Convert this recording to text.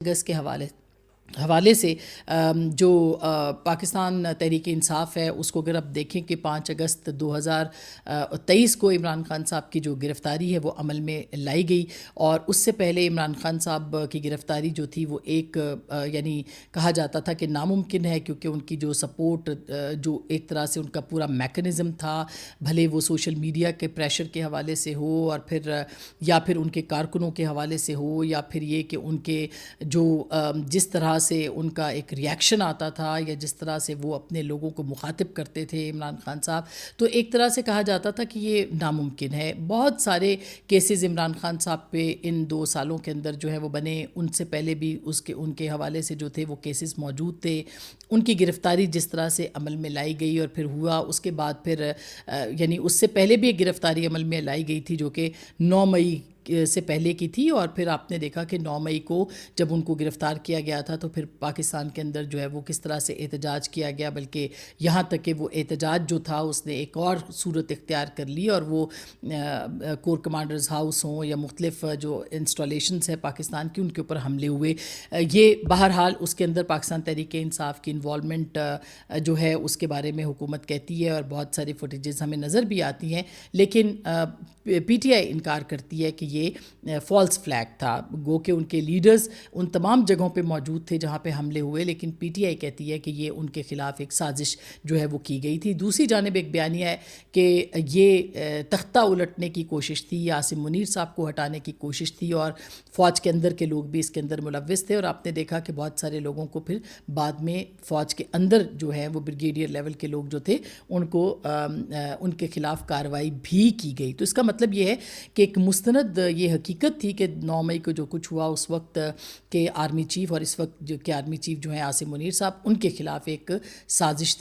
اگست کے حوالے سے جو پاکستان تحریک انصاف ہے اس کو اگر آپ دیکھیں کہ 5 اگست 2023 کو عمران خان صاحب کی جو گرفتاری ہے وہ عمل میں لائی گئی، اور اس سے پہلے عمران خان صاحب کی گرفتاری جو تھی وہ ایک یعنی کہا جاتا تھا کہ ناممکن ہے، کیونکہ ان کی جو سپورٹ جو ایک طرح سے ان کا پورا میکنزم تھا، بھلے وہ سوشل میڈیا کے پریشر کے حوالے سے ہو، اور پھر یا پھر ان کے کارکنوں کے حوالے سے ہو، یا پھر یہ کہ ان کے جو جس طرح سے ان کا ایک ریاکشن آتا تھا، یا جس طرح سے وہ اپنے لوگوں کو مخاطب کرتے تھے عمران خان صاحب، تو ایک طرح سے کہا جاتا تھا کہ یہ ناممکن ہے۔ بہت سارے کیسز عمران خان صاحب پہ ان 2 سالوں کے اندر جو ہے وہ بنے، ان سے پہلے بھی ان کے حوالے سے جو تھے وہ کیسز موجود تھے۔ ان کی گرفتاری جس طرح سے عمل میں لائی گئی اور پھر ہوا، اس کے بعد پھر یعنی اس سے پہلے بھی ایک گرفتاری عمل میں لائی گئی تھی جو کہ 9 مئی سے پہلے کی تھی، اور پھر آپ نے دیکھا کہ 9 مئی کو جب ان کو گرفتار کیا گیا تھا تو پھر پاکستان کے اندر جو ہے وہ کس طرح سے احتجاج کیا گیا، بلکہ یہاں تک کہ وہ احتجاج جو تھا اس نے ایک اور صورت اختیار کر لی، اور وہ کور کمانڈرز ہاؤس ہوں یا مختلف جو انسٹالیشنز ہیں پاکستان کی، ان کے اوپر حملے ہوئے۔ یہ بہرحال اس کے اندر پاکستان تحریک انصاف کی انوالومنٹ جو ہے اس کے بارے میں حکومت کہتی ہے، اور بہت ساری فوٹیجز ہمیں نظر بھی آتی ہیں، لیکن پی ٹی آئی انکار کرتی ہے کہ یہ فالس فلیگ تھا۔ گو کہ ان کے لیڈرز ان تمام جگہوں پہ موجود تھے جہاں پہ حملے ہوئے، لیکن پی ٹی آئی کہتی ہے کہ یہ ان کے خلاف ایک سازش جو ہے وہ کی گئی تھی۔ دوسری جانب ایک بیانیہ ہے کہ یہ تختہ الٹنے کی کوشش تھی، عاصم منیر صاحب کو ہٹانے کی کوشش تھی، اور فوج کے اندر کے لوگ بھی اس کے اندر ملوث تھے، اور آپ نے دیکھا کہ بہت سارے لوگوں کو پھر بعد میں فوج کے اندر جو ہے وہ بریگیڈیئر لیول کے لوگ جو تھے ان کو ان کے خلاف کارروائی بھی کی گئی۔ تو اس کا مطلب یہ ہے کہ ایک مستند یہ حقیقت تھی کہ 9 مئی کو جو کچھ ہوا اس وقت کے آرمی چیف، اور اس وقت جو کہ آرمی چیف جو ہیں عاصم منیر صاحب، ان کے خلاف ایک سازش تھی۔